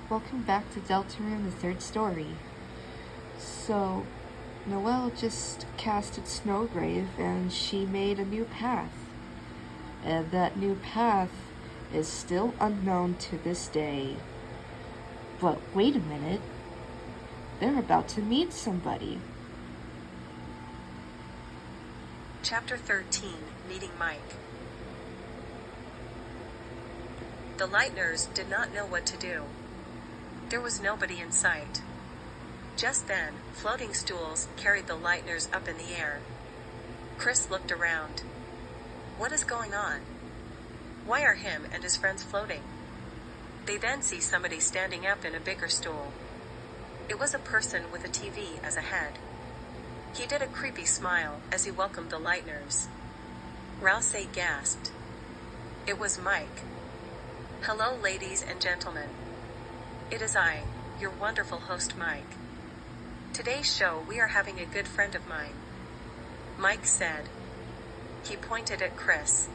Welcome back to Deltarune, the third story. So, Noelle just casted Snowgrave and she made a new path. And that new path is still unknown to this day. But wait a minute, they're about to meet somebody. Chapter 13, Meeting Mike. The Lightners did not know what to do. There was nobody in sight. Just then, floating stools carried the Lightners up in the air. Chris looked around. What is going on? Why are him and his friends floating? They then see somebody standing up in a bigger stool. It was a person with a TV as a head. He did a creepy smile as he welcomed the Lightners. Rouse gasped. It was Mike. Hello, ladies and gentlemen. It is I, your wonderful host Mike. Today's show we are having a good friend of mine. Mike said. He pointed at Chris.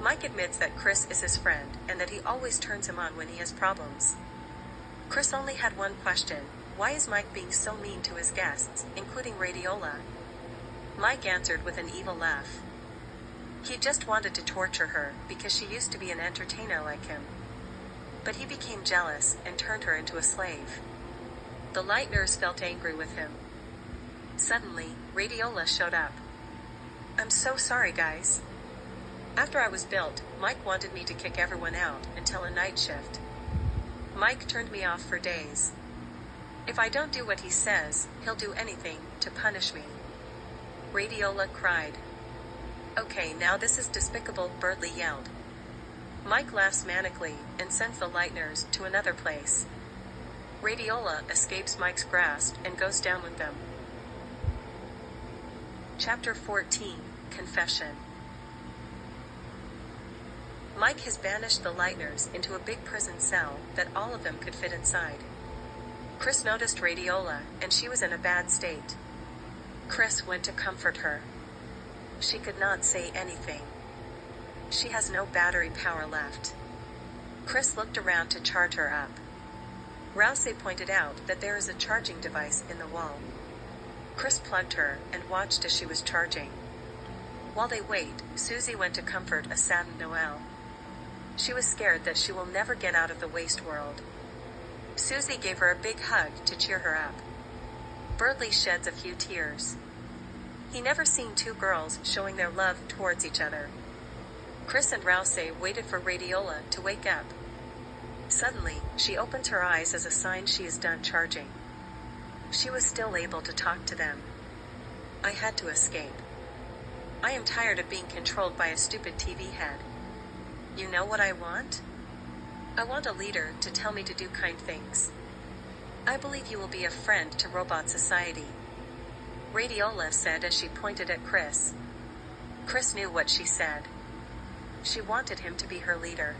Mike admits that Chris is his friend and that he always turns him on when he has problems. Chris only had one question. Why is Mike being so mean to his guests, including Radiola? Mike answered with an evil laugh. He just wanted to torture her because she used to be an entertainer like him. But he became jealous and turned her into a slave. The Lightners felt angry with him. Suddenly, Radiola showed up. I'm so sorry, guys. After I was built, Mike wanted me to kick everyone out until a night shift. Mike turned me off for days. If I don't do what he says, he'll do anything to punish me. Radiola cried. Okay, now this is despicable, Bertley yelled. Mike laughs manically and sends the Lightners to another place. Radiola escapes Mike's grasp and goes down with them. Chapter 14, Confession. Mike has banished the Lightners into a big prison cell that all of them could fit inside. Chris noticed Radiola, and she was in a bad state. Chris went to comfort her. She could not say anything. She has no battery power left. Chris looked around to charge her up. Rouse pointed out that there is a charging device in the wall. Chris plugged her and watched as she was charging. While they wait, Susie went to comfort a saddened Noelle. She was scared that she will never get out of the waste world. Susie gave her a big hug to cheer her up. Bertley sheds a few tears. He never seen two girls showing their love towards each other. Chris and Rouse waited for Radiola to wake up. Suddenly, she opens her eyes as a sign she is done charging. She was still able to talk to them. I had to escape. I am tired of being controlled by a stupid TV head. You know what I want? I want a leader to tell me to do kind things. I believe you will be a friend to robot society. Radiola said as she pointed at Chris. Chris knew what she said. She wanted him to be her leader.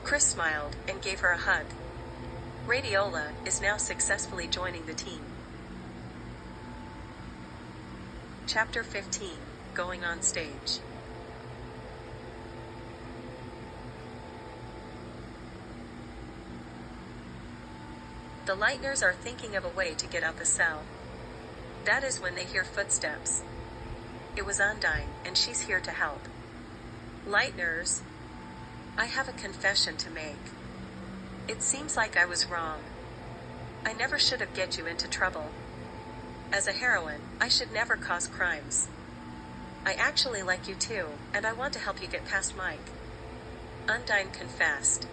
Chris smiled and gave her a hug. Radiola is now successfully joining the team. Chapter 15, Going on Stage. The Lightners are thinking of a way to get out the cell. That is when they hear footsteps. It was Undine, and she's here to help. Lightners, I have a confession to make. It seems like I was wrong. I never should have get you into trouble. As a heroine, I should never cause crimes. I actually like you too, and I want to help you get past Mike. Undine confessed.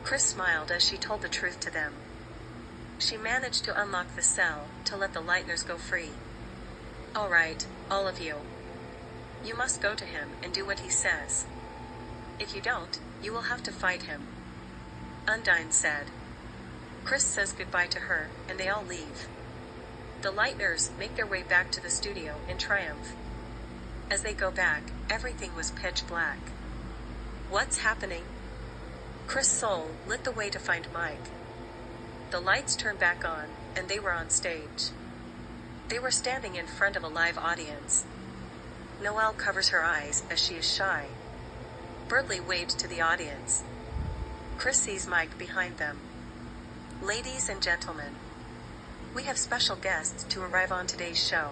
Chris smiled as she told the truth to them. She managed to unlock the cell to let the Lightners go free. All right, all of you. You must go to him and do what he says. If you don't, you will have to fight him. Undine said. Chris says goodbye to her, and they all leave. The Lightners make their way back to the studio in triumph. As they go back, everything was pitch black. What's happening? Chris' soul lit the way to find Mike. The lights turned back on, and they were on stage. They were standing in front of a live audience. Noelle covers her eyes as she is shy. Bertley waved to the audience. Chris sees Mike behind them. Ladies and gentlemen, we have special guests to arrive on today's show.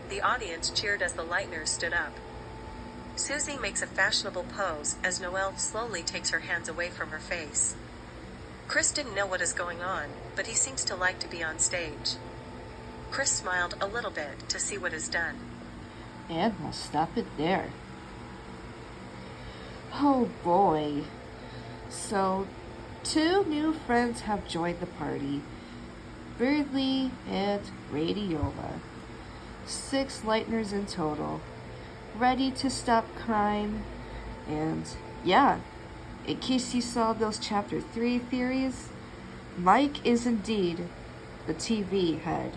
The audience cheered as the Lightners stood up. Susie makes a fashionable pose as Noelle slowly takes her hands away from her face. Chris didn't know what is going on, but he seems to like to be on stage. Chris smiled a little bit to see what is done. And we'll stop it there. Oh boy. So, 2 new friends have joined the party. Birdly and Radiola. 6 Lightners in total. Ready to stop crime. And yeah, in case you saw those Chapter 3 theories, Mike is indeed the TV head.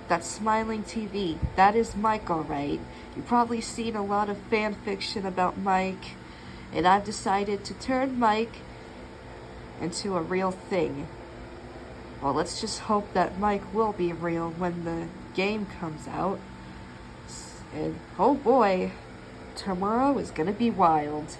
That smiling TV, that is Mike, alright. You've probably seen a lot of fan fiction about Mike, and I've decided to turn Mike into a real thing. Well, let's just hope that Mike will be real when the game comes out. And oh boy, tomorrow is gonna be wild.